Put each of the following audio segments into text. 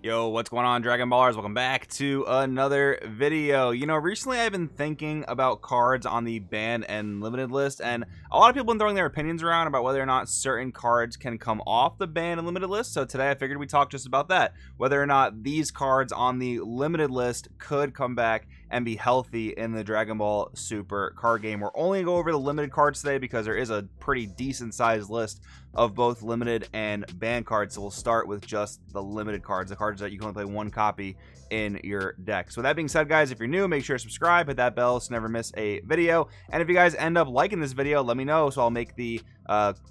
Yo, what's going on, Dragon Ballers? Welcome back to another video. Recently I've been thinking about cards on the banned and limited list, and a lot of people have been throwing their opinions around about whether or not certain cards can come off the banned and limited list. So today I figured we'd talk just about that, whether or not these cards on the limited list could come back and be healthy in the Dragon Ball Super card game. We're only going to go over the limited cards today because there is a pretty decent sized list of both limited and banned cards. So we'll start with just the limited cards, the cards that you can only play one copy in your deck. So with that being said, guys, if you're new, make sure to subscribe, hit that bell so you never miss a video. And if you guys end up liking this video, let me know so I'll make the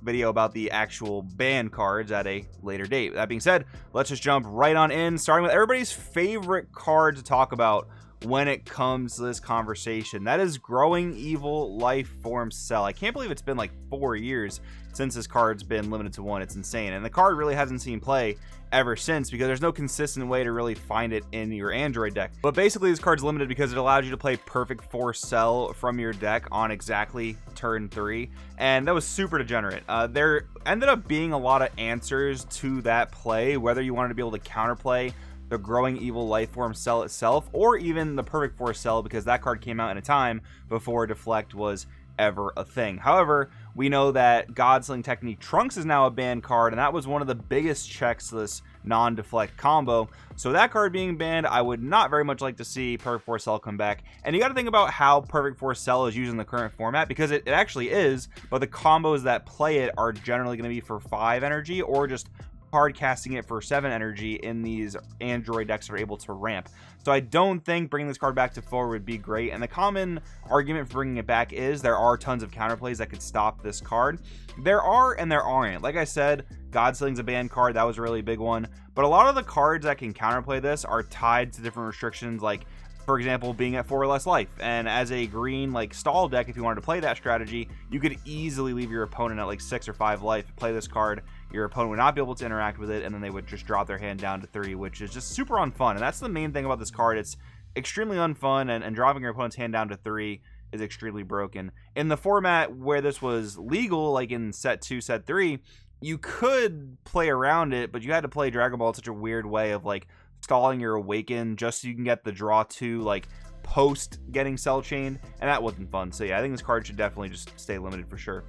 video about the actual banned cards at a later date. With that being said, let's just jump right on in, starting with everybody's favorite card to talk about when it comes to this conversation. That is Growing Evil Life Form Cell. I can't believe it's been like 4 years since this card's been limited to one. It's insane, and the card really hasn't seen play ever since because there's no consistent way to really find it in your Android deck. But basically this card's limited because it allows you to play Perfect Force Cell from your deck on exactly turn 3, and that was super degenerate. There ended up being a lot of answers to that play, whether you wanted to be able to counterplay the Growing Evil Life Form Cell itself, or even the Perfect Force Cell, because that card came out in a time before Deflect was ever a thing. However, we know that God-Sling Technique Trunks is now a banned card, and that was one of the biggest checks to this non-deflect combo. So that card being banned, I would not very much like to see Perfect Force Cell come back. And you got to think about how Perfect Force Cell is used in the current format, because it actually is, but the combos that play it are generally going to be for 5 energy or just hard casting it for 7 energy in these Android decks that are able to ramp. So I don't think bringing this card back to 4 would be great, and the common argument for bringing it back is there are tons of counterplays that could stop this card. There are and there aren't. Like I said, Godsling's a banned card. That was a really big one, but a lot of the cards that can counterplay this are tied to different restrictions, like for example being at 4 or less life. And as a green like stall deck, if you wanted to play that strategy, you could easily leave your opponent at like 6 or 5 life, play this card, your opponent would not be able to interact with it, and then they would just drop their hand down to 3, which is just super unfun. And that's the main thing about this card. It's extremely unfun, and dropping your opponent's hand down to 3 is extremely broken. In the format where this was legal, like in set 2, set 3, you could play around it, but you had to play Dragon Ball in such a weird way of like stalling your awaken just so you can get the draw 2 like post getting cell chained, and that wasn't fun. So yeah, I think this card should definitely just stay limited for sure.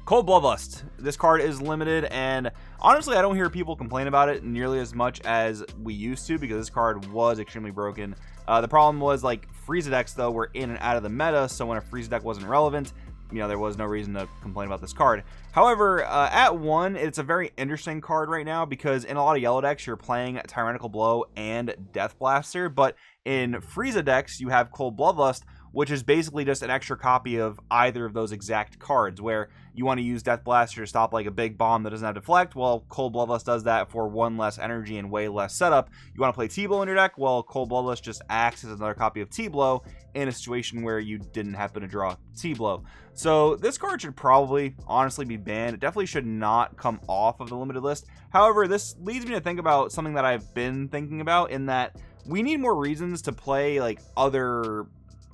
Cold Bloodlust. This card is limited, and honestly I don't hear people complain about it nearly as much as we used to, because this card was extremely broken. The problem was like Frieza decks though were in and out of the meta, so when a Frieza deck wasn't relevant, there was no reason to complain about this card. However, at 1, it's a very interesting card right now, because in a lot of yellow decks you're playing Tyrannical Blow and Death Blaster, but in Frieza decks you have Cold Bloodlust, which is basically just an extra copy of either of those exact cards, where you want to use Death Blaster to stop like a big bomb that doesn't have Deflect. Well, Cold Bloodlust does that for 1 less energy and way less setup. You want to play T-Blow in your deck? Well, Cold Bloodlust just acts as another copy of T-Blow in a situation where you didn't happen to draw T-Blow. So this card should probably honestly be banned. It definitely should not come off of the limited list. However, this leads me to think about something that I've been thinking about, in that we need more reasons to play like other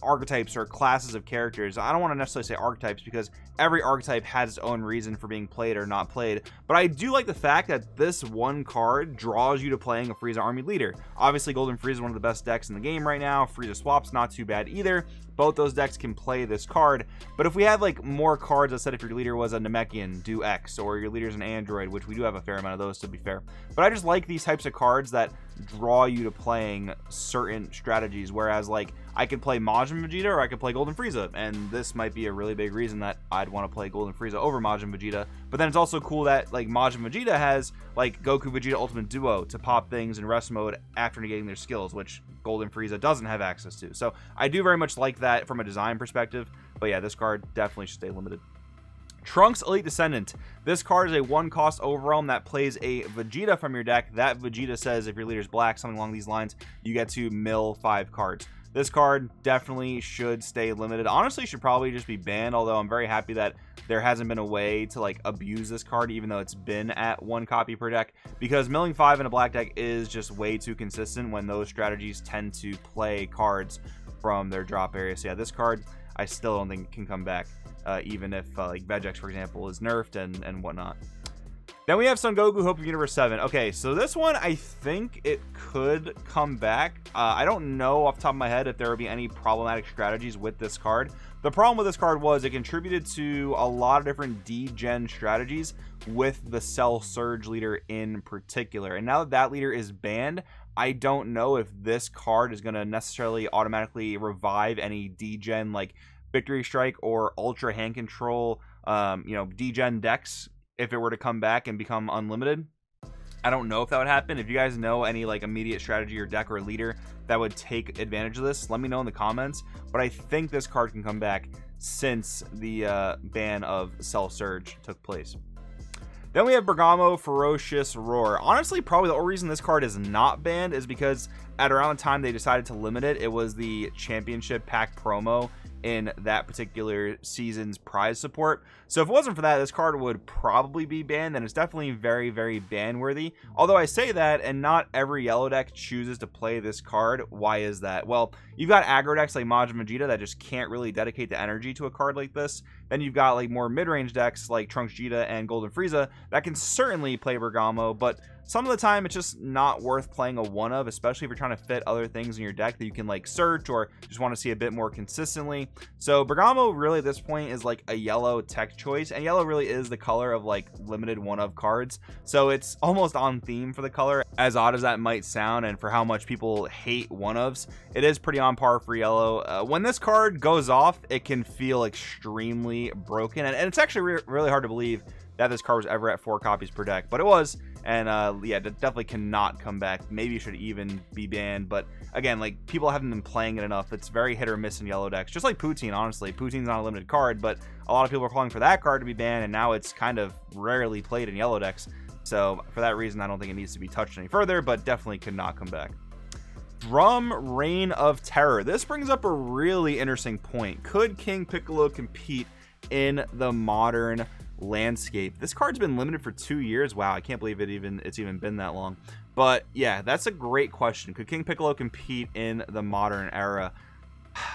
archetypes or classes of characters. I don't want to necessarily say archetypes, because every archetype has its own reason for being played or not played, but I do like the fact that this one card draws you to playing a Frieza army leader. Obviously Golden Frieza is one of the best decks in the game right now. Frieza Swap's not too bad either. Both those decks can play this card, but if we had like more cards that said if your leader was a Namekian, do X, or your leader's an android, which we do have a fair amount of those to be fair, but I just like these types of cards that draw you to playing certain strategies, whereas like I could play Majin Vegeta or I could play Golden Frieza, and this might be a really big reason that I'd want to play Golden Frieza over Majin Vegeta. But then it's also cool that like Majin Vegeta has like Goku Vegeta Ultimate Duo to pop things in rest mode after negating their skills, which Golden Frieza doesn't have access to. So I do very much like that from a design perspective, but yeah, this card definitely should stay limited. Trunks Elite Descendant. This card is a 1-cost overwhelm that plays a Vegeta from your deck. That Vegeta says if your leader's black, something along these lines, you get to mill 5 cards. This card definitely should stay limited. Honestly, should probably just be banned, although I'm very happy that there hasn't been a way to like abuse this card, even though it's been at 1 copy per deck, because milling 5 in a black deck is just way too consistent when those strategies tend to play cards from their drop area. So yeah, this card I still don't think can come back, even if like Vegex, for example, is nerfed and whatnot. Then we have Son Goku, Hope of Universe 7. Okay, so this one, I think it could come back. I don't know off the top of my head if there would be any problematic strategies with this card. The problem with this card was it contributed to a lot of different D-Gen strategies with the Cell Surge leader in particular. And now that that leader is banned, I don't know if this card is going to necessarily automatically revive any D-Gen like Victory Strike or Ultra Hand Control, D-Gen decks if it were to come back and become unlimited. I don't know if that would happen. If you guys know any like immediate strategy or deck or leader that would take advantage of this, let me know in the comments. But I think this card can come back since the ban of Cell Surge took place. Then we have Bergamo, Ferocious Roar. Honestly, probably the only reason this card is not banned is because at around the time they decided to limit it, it was the championship pack promo in that particular season's prize support. So if it wasn't for that, this card would probably be banned, and it's definitely very, very ban worthy. Although I say that, and not every yellow deck chooses to play this card. Why is that? Well, you've got aggro decks like Majin Vegeta that just can't really dedicate the energy to a card like this. Then you've got like more mid-range decks like Trunks Vegeta and Golden Frieza that can certainly play Bergamo, but some of the time it's just not worth playing a one of, especially if you're trying to fit other things in your deck that you can like search or just want to see a bit more consistently. So Bergamo really at this point is like a yellow tech choice, and yellow really is the color of like limited one of cards, so it's almost on theme for the color, as odd as that might sound. And for how much people hate one ofs, it is pretty on par for yellow. When this card goes off, it can feel extremely broken, and it's actually really hard to believe that this card was ever at 4 copies per deck, but it was. And yeah, it definitely cannot come back. Maybe it should even be banned, but again, like, people haven't been playing it enough. It's very hit or miss in yellow decks, just like Poutine. Honestly, Poutine's not a limited card, but a lot of people are calling for that card to be banned, and now it's kind of rarely played in yellow decks. So for that reason, I don't think it needs to be touched any further, but definitely could not come back. Drum Reign of Terror. This brings up a really interesting point. Could King Piccolo compete in the modern landscape? This card's been limited for 2 years. Wow, I can't believe it's even been that long. But yeah, that's a great question. Could King Piccolo compete in the modern era?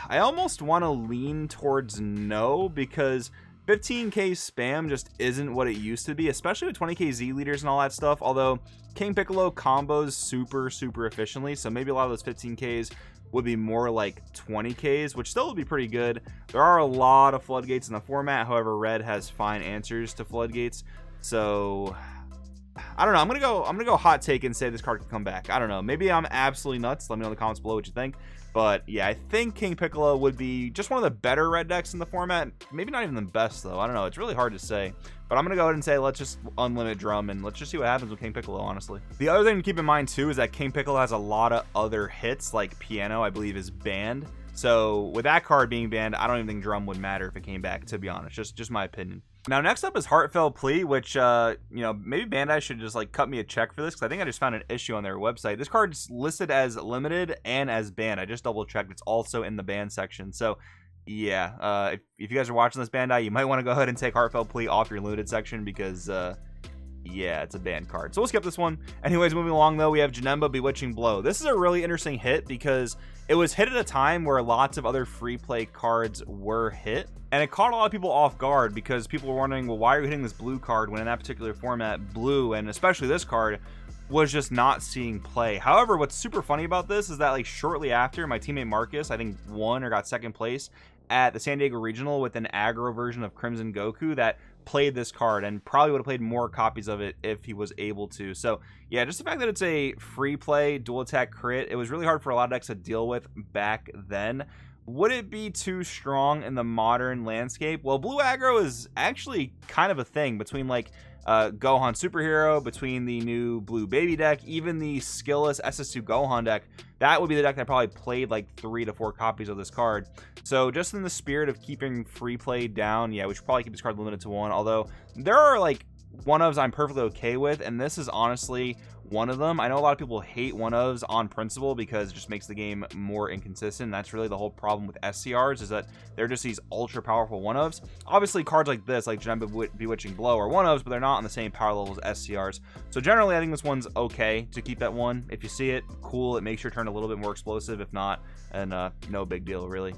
I almost want to lean towards no, because 15k spam just isn't what it used to be, especially with 20k Z leaders and all that stuff. Although King Piccolo combos super efficiently, so maybe a lot of those 15ks would be more like 20ks, which still would be pretty good. There are a lot of floodgates in the format. However, red has fine answers to floodgates, so I don't know. I'm gonna go hot take and say this card can come back. I don't know, maybe I'm absolutely nuts. Let me know in the comments below what you think. But yeah, I think King Piccolo would be just one of the better red decks in the format. Maybe not even the best, though. I don't know. It's really hard to say. But I'm going to go ahead and say let's just unlimit Drum, and let's just see what happens with King Piccolo, honestly. The other thing to keep in mind, too, is that King Piccolo has a lot of other hits, like Piano, I believe, is banned. So with that card being banned, I don't even think Drum would matter if it came back, to be honest. Just my opinion. Now, next up is Heartfelt Plea, which, maybe Bandai should just, like, cut me a check for this, because I think I just found an issue on their website. This card's listed as limited and as banned. I just double-checked. It's also in the ban section. So, yeah, if you guys are watching this, Bandai, you might want to go ahead and take Heartfelt Plea off your limited section, because, yeah, it's a banned card. So we'll skip this one. Anyways, moving along, though, we have Janemba, Bewitching Blow. This is a really interesting hit because it was hit at a time where lots of other free play cards were hit. And it caught a lot of people off guard because people were wondering, well, why are you hitting this blue card when in that particular format, blue, and especially this card, was just not seeing play. However, what's super funny about this is that, like, shortly after, my teammate Marcus, I think, won or got second place at the San Diego Regional with an aggro version of Crimson Goku that played this card, and probably would have played more copies of it if he was able to. So yeah, just the fact that it's a free play dual attack crit, it was really hard for a lot of decks to deal with back then. Would it be too strong in the modern landscape? Well, blue aggro is actually kind of a thing between, like, Gohan Superhero, between the new blue baby deck, even the skillless SS2 Gohan deck. That would be the deck that probably played like 3 to 4 copies of this card. So just in the spirit of keeping free play down, yeah, we should probably keep this card limited to 1. Although there are, like, one-ofs I'm perfectly okay with, and this is honestly one of them. I know a lot of people hate one-ofs on principle because it just makes the game more inconsistent. That's really the whole problem with SCRs, is that they're just these ultra powerful one-ofs. Obviously, cards like this, like Janemba, Bewitching Blow, are one-ofs, but they're not on the same power level as SCRs. So generally, I think this one's okay to keep at 1. If you see it, cool. It makes your turn a little bit more explosive. If not, and no big deal, really.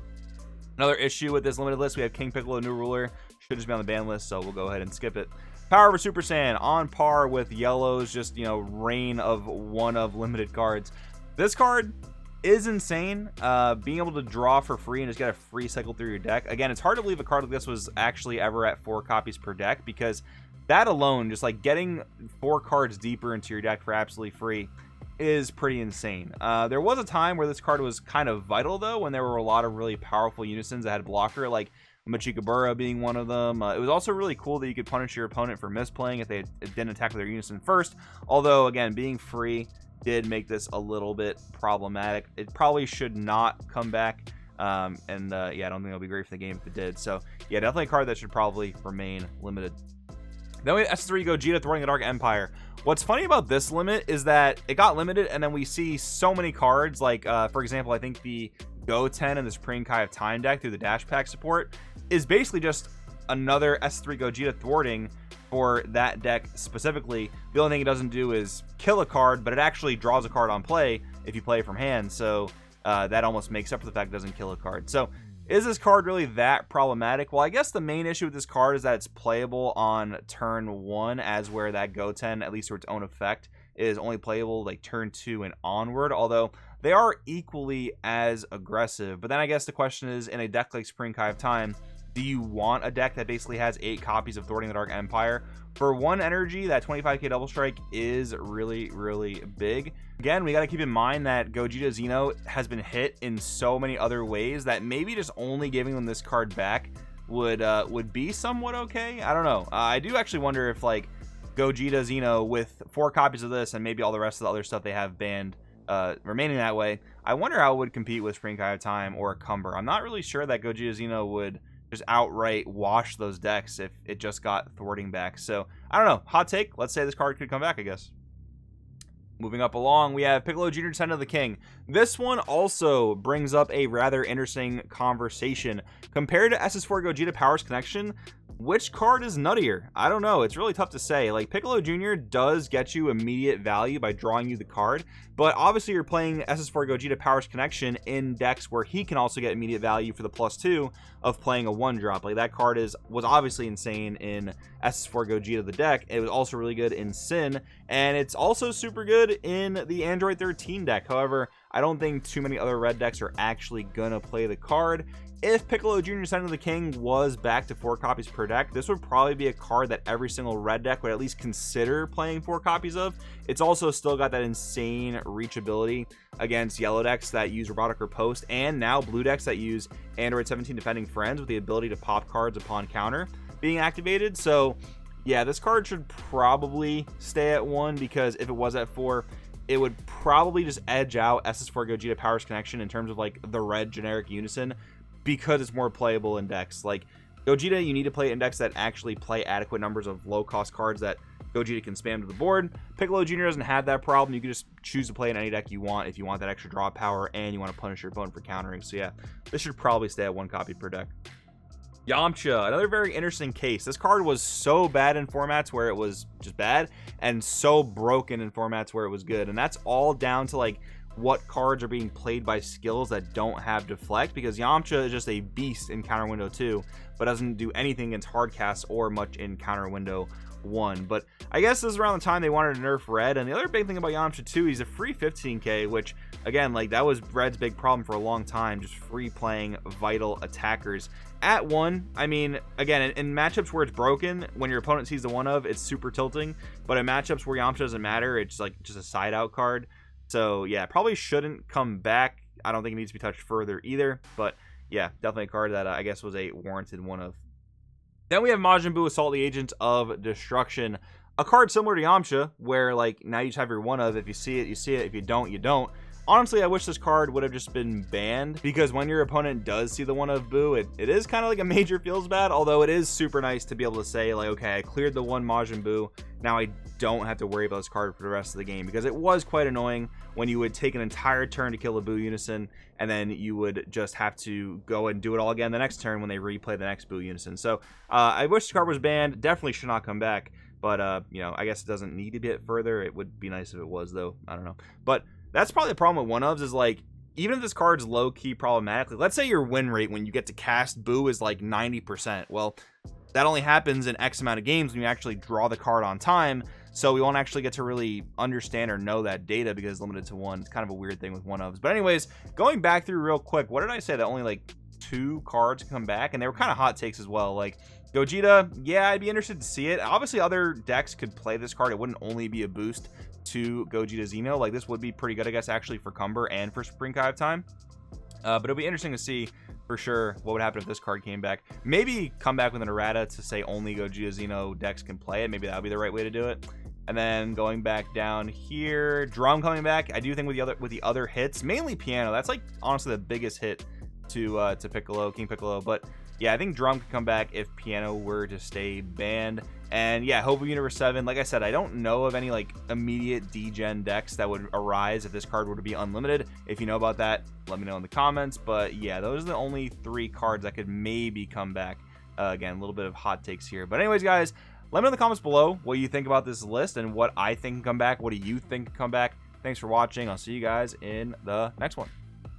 Another issue with this limited list, we have King Piccolo, New Ruler. Should just be on the ban list, so we'll go ahead and skip it. Power over Super Saiyan, on par with Yellow's just, you know, reign of one of limited cards. This card is insane. Being able to draw for free and just get a free cycle through your deck. Again, it's hard to believe a card like this was actually ever at 4 copies per deck, because that alone, just like getting 4 cards deeper into your deck for absolutely free, is pretty insane. There was a time where this card was kind of vital though, when there were a lot of really powerful unisons that had blocker, like Machikabura being one of them. It was also really cool that you could punish your opponent for misplaying if they didn't attack with their unison first, although again, being free did make this a little bit problematic. It probably should not come back, yeah, I don't think it'll be great for the game if it did. So yeah, definitely a card that should probably remain limited. Then we have S3 Gogeta Thwarting the Dark Empire. What's funny about this limit is that it got limited, and then we see so many cards, like for example, I think the Go-10 and the Supreme Kai of Time deck through the Dash Pack support is basically just another S3 Gogeta Thwarting for that deck specifically. The only thing it doesn't do is kill a card, but it actually draws a card on play if you play it from hand, so that almost makes up for the fact it doesn't kill a card. So is this card really that problematic? Well, I guess the main issue with this card is that it's playable on turn 1, as where that Go-10, at least for its own effect, is only playable like turn 2 and onward, although they are equally as aggressive. But then I guess the question is, in a deck like Supreme Kai of Time, do you want a deck that basically has 8 copies of Thwarting the Dark Empire? For 1 energy, that 25k double strike is really, really big. Again, we got to keep in mind that Gogeta Xeno has been hit in so many other ways that maybe just only giving them this card back would be somewhat okay. I don't know. I do actually wonder if like Gogeta Xeno with 4 copies of this and maybe all the rest of the other stuff they have banned remaining that way, I wonder how it would compete with Supreme Kai of Time or Cumber. I'm not really sure that Gogeta Xeno would just outright wash those decks if it just got thwarting back. So I don't know. Hot take. Let's say this card could come back, I guess. Moving up along, we have Piccolo Jr. Descendant of the King. This one also brings up a rather interesting conversation. Compared to SS4 Gogeta Powers Connection, which card is nuttier? I don't know. It's really tough to say. Like, Piccolo Jr. does get you immediate value by drawing you the card, but obviously you're playing SS4 Gogeta Powers Connection in decks where he can also get immediate value for the +2 of playing a 1-drop. Like, that card was obviously insane in SS4 Gogeta the deck. It was also really good in Sin, and it's also super good in the Android 13 deck. However, I don't think too many other red decks are actually gonna play the card. If Piccolo Jr. Descendant of the King was back to 4 copies per deck, this would probably be a card that every single red deck would at least consider playing 4 copies of. It's also still got that insane reachability against yellow decks that use Robotic Riposte, and now blue decks that use Android 17 Defending Friends with the ability to pop cards upon counter being activated. So yeah, this card should probably stay at 1, because if it was at 4, it would probably just edge out SS4 Gogeta Powers Connection in terms of like the red generic unison, because it's more playable in decks. Like Gogeta, you need to play in decks that actually play adequate numbers of low-cost cards that Gogeta can spam to the board. Piccolo Jr. doesn't have that problem. You can just choose to play in any deck you want if you want that extra draw power and you want to punish your opponent for countering. So yeah, this should probably stay at 1 copy per deck. Yamcha, another very interesting case. This card was so bad in formats where it was just bad, and so broken in formats where it was good. And that's all down to like what cards are being played by skills that don't have deflect, because Yamcha is just a beast in counter window 2, but doesn't do anything against hard cast or much in counter window 1. But I guess this is around the time they wanted to nerf red. And the other big thing about Yamcha too, he's a free 15k, which again, like, that was red's big problem for a long time, just free playing vital attackers at 1. I mean, again, in matchups where it's broken, when your opponent sees the 1 of, it's super tilting, but in matchups where Yamcha doesn't matter, it's like just a side out card. So yeah, probably shouldn't come back. I don't think it needs to be touched further either, but yeah, definitely a card that I guess was a warranted 1 of. Then we have Majin Buu, Assault the Agent of Destruction, a card similar to Yamcha, where like now you just have your 1 of. If you see it, you see it. If you don't, you don't. Honestly, I wish this card would have just been banned, because when your opponent does see the 1 of Buu, it is kind of like a major feels bad, although it is super nice to be able to say, like, okay, I cleared the 1 Majin Buu, now I don't have to worry about this card for the rest of the game, because it was quite annoying when you would take an entire turn to kill a Buu unison, and then you would just have to go and do it all again the next turn when they replay the next Buu unison. So I wish the card was banned. Definitely should not come back, but you know, I guess it doesn't need to be hit further. It would be nice if it was, though. I don't know. But that's probably the problem with 1-ofs, is like, even if this card's low-key problematic, let's say your win rate when you get to cast Buu is like 90%. Well, that only happens in X amount of games when you actually draw the card on time. So we won't actually get to really understand or know that data because it's limited to one. It's kind of a weird thing with one-ofs. But anyways, going back through real quick, what did I say? That only like 2 cards come back, and they were kind of hot takes as well. Like Gogeta, yeah, I'd be interested to see it. Obviously, other decks could play this card. It wouldn't only be a boost to Gogeta Xeno. Like this would be pretty good, I guess, actually for Cumber and for Spring Kai of Time. But it'll be interesting to see for sure what would happen if this card came back. Maybe come back with an errata to say only Gogeta Xeno decks can play it. Maybe that would be the right way to do it. And then going back down here, Drum coming back. I do think with the other hits, mainly Piano. That's like honestly the biggest hit to Piccolo, King Piccolo. But yeah, I think Drum could come back if Piano were to stay banned. And yeah, Hope of Universe 7. Like I said, I don't know of any like immediate D-Gen decks that would arise if this card were to be unlimited. If you know about that, let me know in the comments. But yeah, those are the only 3 cards that could maybe come back. Again, a little bit of hot takes here. But anyways, guys, let me know in the comments below what you think about this list and what I think can come back. What do you think can come back? Thanks for watching. I'll see you guys in the next one.